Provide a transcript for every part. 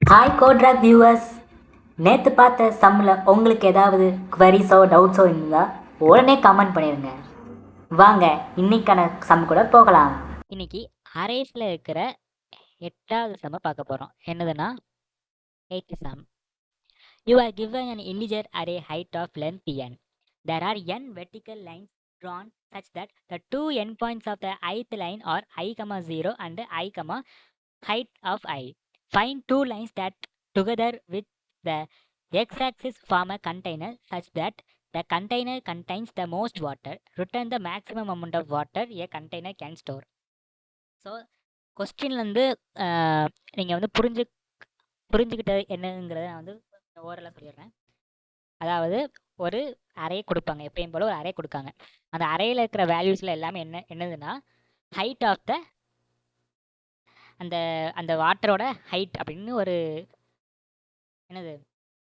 Hi கோட்ராக் viewers, நேற்று பார்த்த சம்மில் உங்களுக்கு ஏதாவது குவரிஸோ டவுட்ஸோ இருந்தால் உடனே கமெண்ட் பண்ணிடுங்க. வாங்க இன்னைக்கான சம் கூட போகலாம். இன்னைக்கு அரேஸில் இருக்கிற 8வது சம்மை பார்க்க போகிறோம். என்னதுன்னா 8th sum. You are given an integer array height of length n. There are n vertical lines drawn such that the two endpoints of the ith line are I, 0 and I, height of I. Find two lines that together with the x-axis form a container such that the container contains the most water. Return the maximum amount of water a container can store. So கொஸ்டின்லேருந்து நீங்கள் வந்து புரிஞ்சுக்கிட்டது என்னங்கிறத நான் வந்து ஓரலாக சொல்லிடுறேன். அதாவது ஒரு array கொடுப்பாங்க, எப்பயும் போல் ஒரு அரே கொடுக்காங்க. அந்த அறையில் இருக்கிற வேல்யூஸில் எல்லாமே என்னதுன்னா ஹைட் ஆஃப் த அந்த அந்த வாட்டரோட ஹைட் அப்படின்னு ஒரு என்னது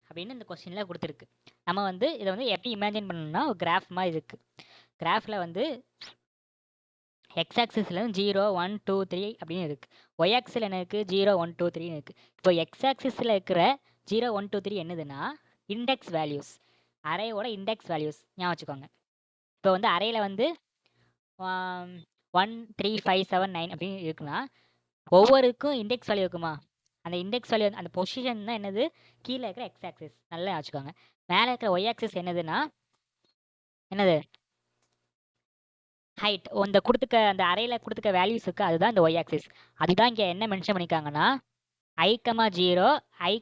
அப்படின்னு இந்த கொஸ்டினில் கொடுத்துருக்கு. நம்ம வந்து இதை வந்து எப்படி இமேஜின் பண்ணணும்னா ஒரு கிராஃப் மாதிரி இருக்குது. கிராஃபில் வந்து எக்ஸாக்சிஸில் 0 1 2 3 அப்படின்னு இருக்குது. ஒய் ஆக்சில் என்ன இருக்குது? 0 1 2 3 இருக்குது. இப்போ எக்ஸாக்சிஸில் இருக்கிற 0 1 2 3 என்னதுன்னா இண்டெக்ஸ் வேல்யூஸ், அரேயோட இண்டெக்ஸ் வேல்யூஸ் ஞாபகம் வச்சுக்கோங்க. இப்போ வந்து அரேயில் வந்து 1 3 5 7 9 அப்படின்னு இருக்குன்னா ஒவ்வொருக்கும் இண்டெக்ஸ் வேல்யூ இருக்குமா? அந்த இண்டெக்ஸ் வேல்யூ அந்த பொசிஷன் தான் என்னது? கீழே இருக்கிற எக்ஸ் ஆக்சிஸ். நல்லா வச்சுக்கோங்க. மேலே இருக்கிற ஒய் ஆக்சிஸ் என்னதுன்னா என்னது? ஹைட். இந்த கொடுத்துக்க அந்த அறையில் கொடுத்துக்க வேல்யூஸ் இருக்குது, அதுதான் இந்த ஒய் ஆக்சிஸ். அதுதான் இங்கே என்ன மென்ஷன் பண்ணியிருக்காங்கன்னா I, 0 I,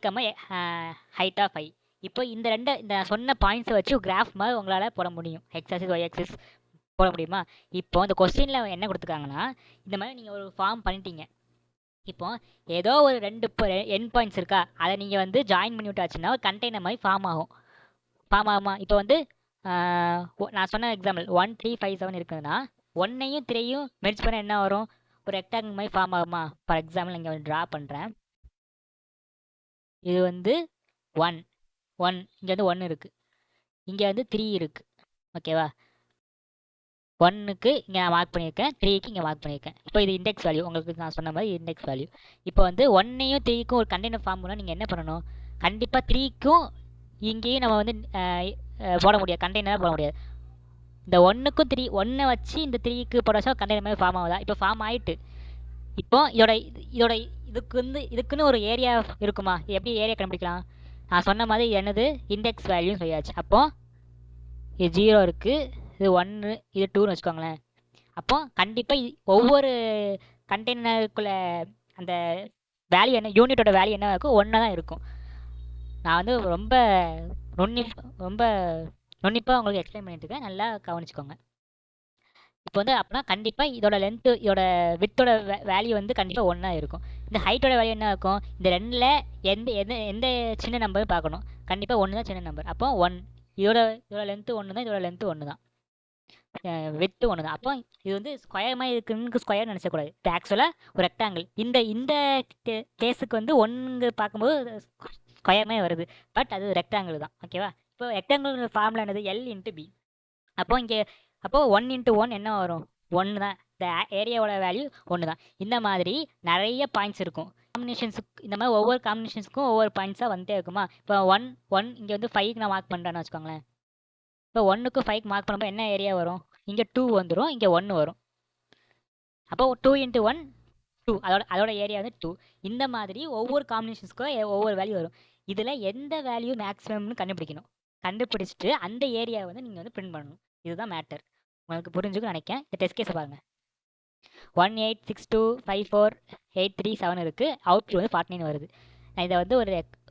ஹைட் ஆஃப் ஐ. இப்போ இந்த சொன்ன பாயிண்ட்ஸை வச்சு கிராஃப் மாதிரி உங்களால் போட முடியும். எக்ஸ் ஆக்சிஸ் ஒய் ஆக்சிஸ் போட முடியுமா? இப்போ இந்த கொஸ்டினில் என்ன கொடுத்துருக்காங்கன்னா இந்த மாதிரி நீங்கள் ஒரு ஃபார்ம் பண்ணிட்டீங்க. இப்போ ஏதோ ஒரு 2 என் பாயிண்ட்ஸ் இருக்கா, அதை நீங்கள் வந்து ஜாயின் பண்ணி விட்டாச்சுன்னா ஒரு கண்டெய்னர் மாதிரி ஃபார்ம் ஆகுமா? இப்போ வந்து நான் சொன்ன எக்ஸாம்பிள் 1 3 5 7 இருக்குதுன்னா 1ஐயும் 3ஐயும் மெர்ஜ் பண்ண என்ன வரும்? ஒரு ரெக்டாங்கிள் மாதிரி ஃபார்ம் ஆகுமா? ஃபார் எக்ஸாம்பிள் இங்கே வந்து ட்ரா பண்ணுறேன். இது வந்து 1 இங்கே வந்து 1 இருக்குது, இங்கே வந்து 3 இருக்குது. ஓகேவா? 1க்கு இங்கே நான் மார்க் பண்ணியிருக்கேன், 3க்கு இங்கே மார்க் பண்ணியிருக்கேன். இப்போ இது இண்டெக்ஸ் வேல்யூ, உங்களுக்கு நான் சொன்ன மாதிரி இண்டெக்ஸ் வேல்யூ. இப்போ வந்து 1ஐயும் 3க்கும் ஒரு கண்டெய்னர் ஃபார்ம் பண்ணால் நீங்கள் என்ன பண்ணணும்? கண்டிப்பாக 3க்கும் இங்கேயும் நம்ம வந்து போட முடியாது, கண்டெய்னராக போட முடியாது. இந்த 1க்கும் 1ஐ வச்சு இந்த 3க்கு போட வச்சா கண்டெய்னர் மாதிரி ஃபார்ம் ஆகுதா? இப்போ ஃபார்ம் ஆகிட்டு. இப்போ இதுக்குன்னு ஒரு ஏரியா இருக்குமா? எப்படி ஏரியா கண்டுபிடிக்கலாம்? நான் சொன்ன மாதிரி என்னது இண்டெக்ஸ் வேல்யூன்னு சொல்லியாச்சு. அப்போது இது 0 இருக்குது, இது 1, இது 2ன்னு வச்சுக்கோங்களேன். அப்போ கண்டிப்பாக ஒவ்வொரு கண்டெய்னருக்குள்ள அந்த வேல்யூ என்ன, யூனிட்டோட வேல்யூ என்ன இருக்கும்? 1 தான் இருக்கும். நான் வந்து ரொம்ப நுண்ணிப்பாக உங்களுக்கு எக்ஸ்பிளைன் பண்ணிட்டு இருக்கேன், நல்லா கவனிச்சுக்கோங்க. இப்போ வந்து அப்படின்னா கண்டிப்பாக இதோட லென்த்து, இதோட வித்தோட வேல்யூ வந்து கண்டிப்பாக 1 இருக்கும். இந்த ஹைட்டோட வேல்யூ என்ன இருக்கும்? இந்த 2ல் எந்த சின்ன நம்பர் பார்க்கணும்? கண்டிப்பாக 1 தான் சின்ன நம்பர். அப்போ 1. இதோட லென்த்து 1 தான், இதோட லென்த்து 1 தான், வித்து 1 தான். அப்போ இது வந்து ஸ்கொயர் மாதிரி இருக்குன்னு ஸ்கொயர் நினச்சக்கூடாது. இப்போ ஆக்சுவலாக ஒரு ரெக்டாங்கிள் இந்த கேஸுக்கு வந்து 1 பார்க்கும்போது ஸ்கொயர் மாதிரி வருது, பட் அது ரெக்டாங்கிள் தான். ஓகேவா? இப்போ ரெக்டாங்கிள் ஃபார்முலா என்னது? L × B. அப்போது 1 × 1 என்ன வரும்? 1 தான். இந்த ஏரியாவோட வேல்யூ 1 தான். இந்த மாதிரி நிறைய பாயிண்ட்ஸ் இருக்கும் காம்பினேஷன்ஸுக்கு. இந்த மாதிரி ஒவ்வொரு காம்பினேஷன்ஸுக்கும் ஒவ்வொரு பாயிண்ட்ஸாக வந்துட்டே இருக்குமா? இப்போ 1 இங்கே வந்து 5க்கு நான் மார்க் பண்ணுறேன்னு வச்சுக்கோங்களேன். இப்போ 1க்கு 5க்கு மார்க் பண்ணும்போது என்ன ஏரியா வரும்? இங்கே 2 வந்துடும், இங்கே 1 வரும். அப்போ 2 × 1 2, அதோட ஏரியா வந்து 2. இந்த மாதிரி ஒவ்வொரு காம்பினேஷன்ஸ்க்கும் ஒவ்வொரு வேல்யூ வரும். இதில் எந்த வேல்யூ மேக்ஸிமம்னு கண்டுபிடிக்கணும். கண்டுபிடிச்சிட்டு அந்த ஏரியாவை வந்து நீங்கள் வந்து பிரிண்ட் பண்ணணும். இதுதான் மேட்டர். உங்களுக்கு புரிஞ்சுக்குன்னு நினைக்கிறேன். இந்த டெஸ்ட் கேஸை பாருங்கள். 1 8 6 2 5 4 8 3 7 இருக்குது. அவுட்புட் வந்து 49 வருது. நான் இதை வந்து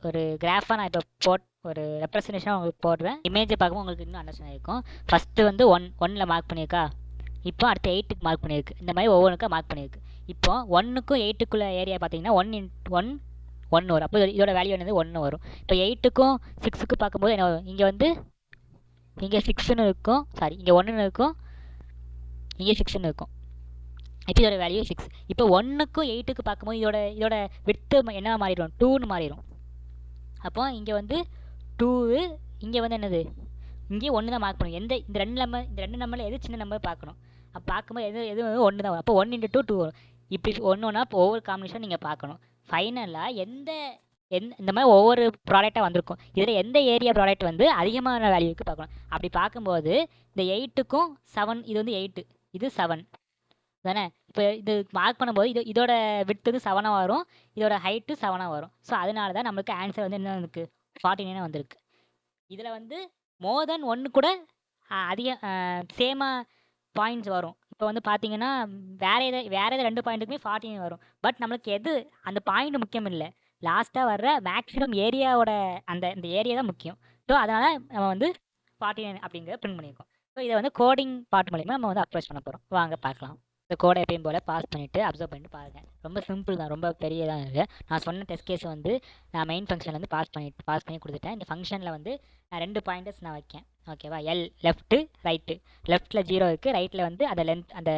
ஒரு கிராஃபாக நான் இப்போ ஒரு ரெப்ரசன்டேஷனாக உங்களுக்கு போடுறேன். இமேஜை பார்க்கும்போது உங்களுக்கு இன்னும் அண்டர்ஸ்டாண்ட் ஆகிருக்கும். ஃபஸ்ட்டு வந்து 1ல் மார்க் பண்ணியிருக்கா, இப்போ அடுத்து 8க்கு மார்க் பண்ணியிருக்கு. இந்த மாதிரி ஒவ்வொன்றுக்கும் மார்க் பண்ணியிருக்கு. இப்போ 1க்கும் 8க்குள்ள ஏரியா பார்த்தீங்கன்னா 1 × 1 வரும். அப்போ இதோட வேல்யூ என்னது? 1 வரும். இப்போ 8க்கும் 6க்கு பார்க்கும்போது என்ன வரும்? இங்கே 6ன்னு இருக்கும், சாரி இங்கே 1ன்னு இருக்கும், இங்கே 6ன்னு இருக்கும். இப்போ இதோட வேல்யூ 6. இப்போ 1க்கும் 8க்கு பார்க்கும்போது இதோட விட்த்து என்ன மாறிடும்? 2ன்னு மாறிடும். அப்போ இங்கே வந்து 2, இங்கே வந்து என்னது? இங்கே 1 தான் மார்க் பண்ணணும். இந்த ரெண்டு நம்பரில் எது சின்ன நம்பர் பார்க்கணும். அப்போ பார்க்கும்போது எது 1 தான் வரும். அப்போ 1 × 2 2 வரும். இப்படி ஒவ்வொன்றா ஒவ்வொரு காம்பினேஷன் நீங்கள் பார்க்கணும். ஃபைனலாக எந்த இந்த மாதிரி ஒவ்வொரு ப்ராடக்டாக வந்திருக்கும். இதில் எந்த ஏரியா ப்ராடக்ட் வந்து அதிகமான வேல்யூக்கு பார்க்கணும். அப்படி பார்க்கும்போது இந்த 8க்கும் 7 இது வந்து 8 இது 7 தானே. இப்போ இது மார்க் பண்ணும்போது இதோட விட்த் வந்து 7 வரும், இதோட ஹைட்டு 7 வரும். ஸோ அதனால தான் நம்மளுக்கு ஆன்சர் வந்து என்ன இருக்கு 49 வந்திருக்கு. இதில் வந்து மோர் தென் 1 கூட அதிக சேமாக பாயிண்ட்ஸ் வரும். இப்போ வந்து பார்த்தீங்கன்னா வேறு எது 2 பாயிண்ட்டுக்குமே 49 வரும். பட் நம்மளுக்கு எது அந்த பாயிண்ட் முக்கியம் இல்லை, லாஸ்ட்டாக வர்ற மேக்ஸிமம் ஏரியாவோட இந்த ஏரியா தான் முக்கியம். ஸோ அதனால் நம்ம வந்து 49 அப்படிங்கிறத பிரிண்ட் பண்ணியிருக்கோம். ஸோ இதை வந்து கோடிங் பார்ட் மூலிமா நம்ம வந்து அப்ரோச் பண்ண போகிறோம். வாங்க பார்க்கலாம். இந்த கோடை எப்பயும் போல் பாஸ் பண்ணிவிட்டு அப்சர்வ் பண்ணிட்டு பாருங்கள். ரொம்ப சிம்பிள் தான், ரொம்ப பெரியதாக இருக்குது. நான் சொன்ன டெஸ்ட் கேஸை வந்து நான் மெயின் ஃபங்க்ஷனில் வந்து பாஸ் பண்ணி கொடுத்துட்டேன். இந்த ஃபங்க்ஷனில் வந்து நான் 2 பாயிண்டர்ஸ் நான் வைக்கேன். ஓகேவா, எல் லெஃப்ட்டு ரைட்டு. லெஃப்ட்டில் 0 இருக்குது, ரைட்டில் வந்து அந்த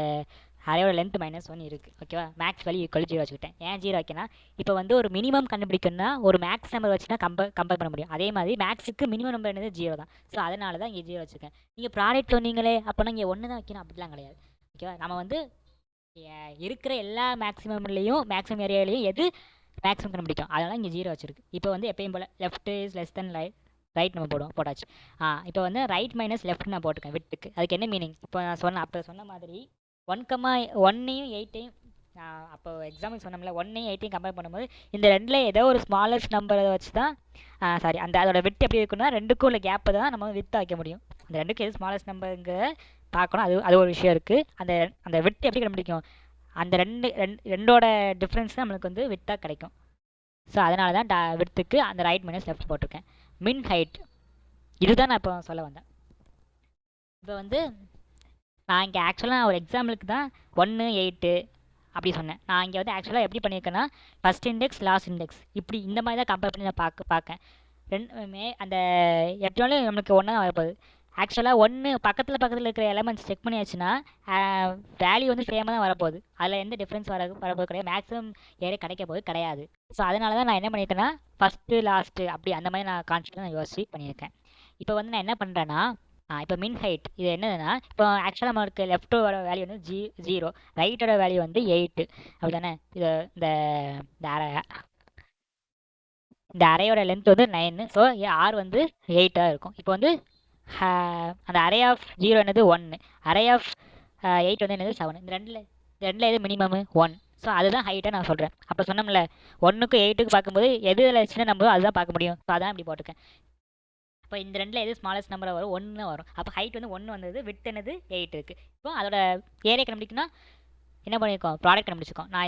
அரேயோட லென்த் -1 இருக்குது. ஓகேவா, மேக்ஸ் வேல்யூ ஈக்குவல் 0 வச்சுக்கிட்டேன். ஏன் 0 வைக்கனா, இப்போ வந்து ஒரு மினிமம் கண்டுபிடிக்கணும்னா ஒரு மேக்ஸ் நம்பர் வச்சு தான் கம்பேர் பண்ண முடியும். அதே மாதிரி மேக்ஸுக்கு மினிமம் நம்பர் என்னது 0 தான். ஸோ அதனால தான் இங்கே 0 வச்சுருக்கேன். நீங்கள் ப்ராடக்ட் சொன்னீங்களே அப்போனா இங்கே 1 தான் வைக்கணும், அப்படிலாம் கிடையாது. ஓகேவா, நம்ம வந்து இருக்கிற எல்லா மேக்ஸிமம் ஏரியாலையும் எது மேக்ஸிமம் கண்டுபிடிக்கும், அதனால இங்கே 0 வச்சுருக்கு. இப்போ வந்து எப்பயும் போல் left is less than right நம்ம போட்டாச்சு. இப்போ வந்து ரைட் மைனஸ் லெஃப்ட் நான் போட்டுக்கேன் விட்டுக்கு. அதுக்கு என்ன மீனிங், இப்போ நான் சொன்ன மாதிரி 1யும் 8யும் அப்போ எக்ஸாம்பிள் சொன்னோம்ல, 1யும் 8யும் கம்பேர் பண்ணும்போது இந்த ரெண்டில் ஏதோ ஒரு ஸ்மாலஸ்ட் நம்பரை வச்சு தான் அதோட விட்டு எப்படி இருக்குன்னா 2க்கும் உள்ள கேப்பை தான் நம்ம வித்து வைக்க முடியும். அந்த 2க்கு எது ஸ்மாலஸ்ட் நம்பருங்கிற பார்க்கணும். அது ஒரு விஷயம் இருக்குது. அந்த விட்டு எப்படி கண்டுபிடிக்கும், அந்த ரெண்டோட டிஃப்ரென்ஸ் தான் நம்மளுக்கு வந்து விட்டாக கிடைக்கும். ஸோ அதனால தான் விட்டுக்கு அந்த ரைட் மைனஸ் லெஃப்ட் போட்டிருக்கேன். மின் ஹைட் இதுதான் நான் இப்போ சொல்ல வந்தேன். இப்போ வந்து நான் இங்கே ஆக்சுவலாக ஒரு எக்ஸாம்பிளுக்கு தான் 1 8 அப்படி சொன்னேன். நான் இங்கே வந்து ஆக்சுவலாக எப்படி பண்ணியிருக்கேன்னா ஃபஸ்ட் இண்டெக்ஸ் லாஸ்ட் இண்டெக்ஸ் இப்படி இந்த மாதிரி தான் கம்பேர் பண்ணி நான் பார்க்கேன். ரெண்டுமே அந்த எப்படினாலும் நம்மளுக்கு ஒன்றா தான் வரப்போகுது. ஆக்சுவலாக 1 பக்கத்தில் இருக்கிற எலமெண்ட்ஸ் செக் பண்ணியாச்சுன்னா வேல்யூ வந்து சேமாக தான் வரப்போகுது. அதில் எந்த டிஃப்ரென்ஸ் வரப்போது கிடையாது, மேக்ஸிமம் ஏரியா கிடைக்க போது கிடையாது. ஸோ அதனால தான் நான் என்ன பண்ணியிருக்கேன்னா ஃபஸ்ட்டு லாஸ்ட்டு அப்படி அந்த மாதிரி நான் கான்செப்ட் நான் யோசிச்சு பண்ணியிருக்கேன். இப்போ வந்து நான் என்ன பண்ணுறேன்னா இப்போ மின் ஹைட் இது என்னதுன்னா, இப்போ ஆக்சுவலாக நம்மளுக்கு லெஃப்ட்டோட வேல்யூ வந்து 0, ரைட்டோட வேல்யூ வந்து 8 அப்படி தானே. இந்த அரையோட லென்த் வந்து 9. ஸோ ஆர் வந்து 8ஆக இருக்கும். இப்போ வந்து அந்த அரே ஆஃப் 0 என்னது 1, அரே ஆஃப் 8 வந்து என்னது 7. இந்த ரெண்டில் எது மினிமம் 1. ஸோ அதுதான் ஹைட்டாக நான் சொல்கிறேன். அப்போ சொன்னோம்ல 1க்கும் 8க்கு பார்க்கும்போது எது இதில் சின்ன நம்பரோ அதுதான் பார்க்க முடியும். ஸோ அதான் இப்படி போட்டிருக்கேன். இப்போ இந்த ரெண்டில் எது ஸ்மாலஸ்ட் நம்பராக வரும் 1 வரும். அப்போ ஹைட் வந்து 1 வந்தது, வித் என்னது 8 இருக்குது. இப்போ அதோட ஏரியா கண்டுபிடிக்குன்னா என்ன பண்ணியிருக்கோம், ப்ராடக்ட் கண்டுபிடிச்சிருக்கோம். நான்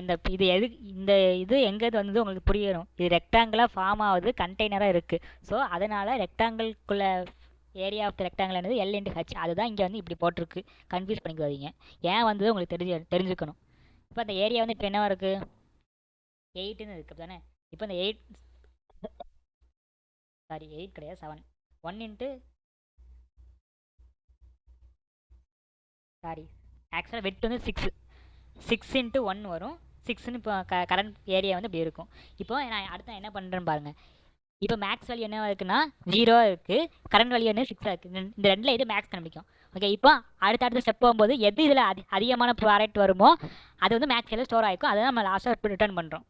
இது எங்கே வந்தது உங்களுக்கு புரியணும். இது ரெக்டாங்கிளாக ஃபார்ம் ஆகுது, கண்டெய்னராக இருக்குது. ஸோ அதனால் ரெக்டாங்கிள்குள்ளே ஏரியா ஆஃப் த ரெக்டாங்கிள் என்னது L × H. அதுதான் இங்கே வந்து இப்படி போட்டிருக்கு. கன்ஃபியூஸ் பண்ணிக்காதீங்க. ஏன் வந்தது உங்களுக்கு தெரிஞ்சுக்கணும். இப்போ அந்த ஏரியா வந்து இப்போ என்னவா இருக்குது 8ன்னு இருக்குது தானே. இப்போ இந்த 8 கிடையாது 7. 1 ஆக்சுவலாக வெட் வந்து 6 × 1 வரும். 6ன்னு இப்போ கரண்ட் ஏரியா வந்து இப்படி இருக்கும். இப்போ நான் அடுத்த என்ன பண்ணுறேன்னு பாருங்கள். இப்போ மேக்ஸ் வேல்யூ என்ன இருக்குன்னா 0 இருக்குது, கரண்ட் வேல்யூ என்ன 6 இருக்குது. இந்த ரெண்டில் எது மேக்ஸ் கண்டுபிடிக்கும். ஓகே, இப்போ அடுத்த ஸ்டெப் போகும்போது எது இதில் அதிகமான ப்ராடக்ட் வருமோ அது வந்து மேக்ஸ் வேல்யூ ஸ்டோர் ஆகிருக்கும். அதை தான் நம்ம லாஸ்ட்டாக ரிட்டர்ன் பண்ணுறோம்.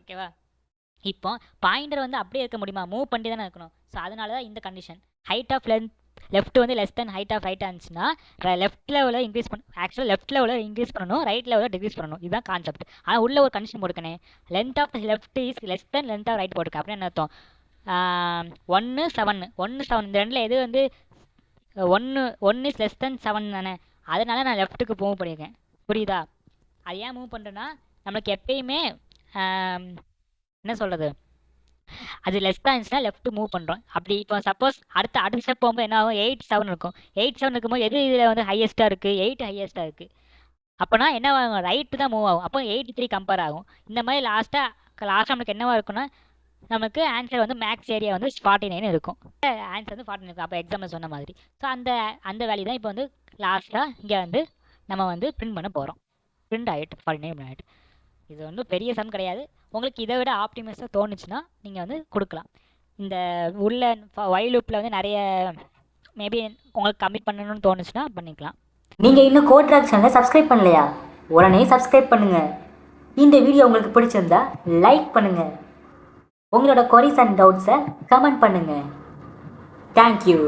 ஓகேவா, இப்போ பாயிண்டர் வந்து அப்படியே இருக்க முடியுமா, மூவ் பண்ணி தானே இருக்கணும். ஸோ அதனால தான் இந்த கண்டிஷன். ஹைட் ஆஃப் லெஃப்ட் வந்து less than height of right இருந்துச்சுன்னா லெஃப்ட் லெவலில் இன்க்ரீஸ் ஆக்சுவலாக லெஃப்ட் லெவலில் இன்க்ரீஸ் பண்ணணும், ரைட் லெவலில் டிக்ரீஸ் பண்ணணும். இதுதான் கான்செப்ட். ஆனால் உள்ள ஒரு கண்டிஷன் போட்டுக்கனே, length of left is less than length of right போட்டுக்க. அப்படின்னு என்ன அர்த்தம், 1 7 இந்த ரெண்டில் எது வந்து 1 இஸ் லெஸ் தென் 7 தானே. அதனால நான் லெஃப்ட்டுக்கு மூவ் பண்ணியிருக்கேன். புரியுதா, அது ஏன் மூவ் பண்ணுறேன்னா நம்மளுக்கு எப்பயுமே என்ன சொல்கிறது, அது லெஸ் தான் இருந்துச்சுன்னா லெஃப்ட் மூவ் பண்ணுறோம். அப்படி இப்போ சப்போஸ் அடுத்த ஸ்டெப் போகும்போது என்ன ஆகும், 8 7 இருக்கும். 8 7 இருக்கும்போது எது இதில் வந்து ஹையஸ்ட்டாக இருக்குது, 8 ஹையஸ்ட்டாக இருக்குது. அப்போனா என்ன ஆகும், ரைட்டு தான் மூவ் ஆகும். அப்போ 8 3 கம்பேர் ஆகும். இந்த மாதிரி லாஸ்ட்டாக நம்மளுக்கு என்னவா இருக்குன்னா நமக்கு ஆன்சர் வந்து மேக்ஸ் ஏரியா வந்து 49 இருக்கும். ஆன்சர் வந்து 49 இருக்கும். அப்போ எக்ஸாம்பிள் சொன்ன மாதிரி. ஸோ அந்த வேல்யூ தான் இப்போ வந்து லாஸ்ட்டாக இங்கே வந்து நம்ம வந்து பிரிண்ட் பண்ண போகிறோம். பிரிண்ட் ஆகிட்டு 49 ஆகிட்டு. இது வந்து பெரிய சம் கிடையாது. உங்களுக்கு இதை விட ஆப்டிமைஸாக தோணுச்சுன்னா நீங்கள் வந்து கொடுக்கலாம். இந்த உள்ள வைல் லூப்பில் வந்து நிறைய மேபி உங்களுக்கு கம்மி பண்ணணும்னு தோணுச்சுன்னா பண்ணிக்கலாம். நீங்கள் இன்னும் கோட் ட்ராக் சேனலை சப்ஸ்கிரைப் பண்ணலையா, உடனே சப்ஸ்கிரைப் பண்ணுங்கள். இந்த வீடியோ உங்களுக்கு பிடிச்சிருந்தா லைக் பண்ணுங்கள். உங்களோட queries அண்ட் டவுட்ஸை கமெண்ட் பண்ணுங்கள். தேங்க்யூ.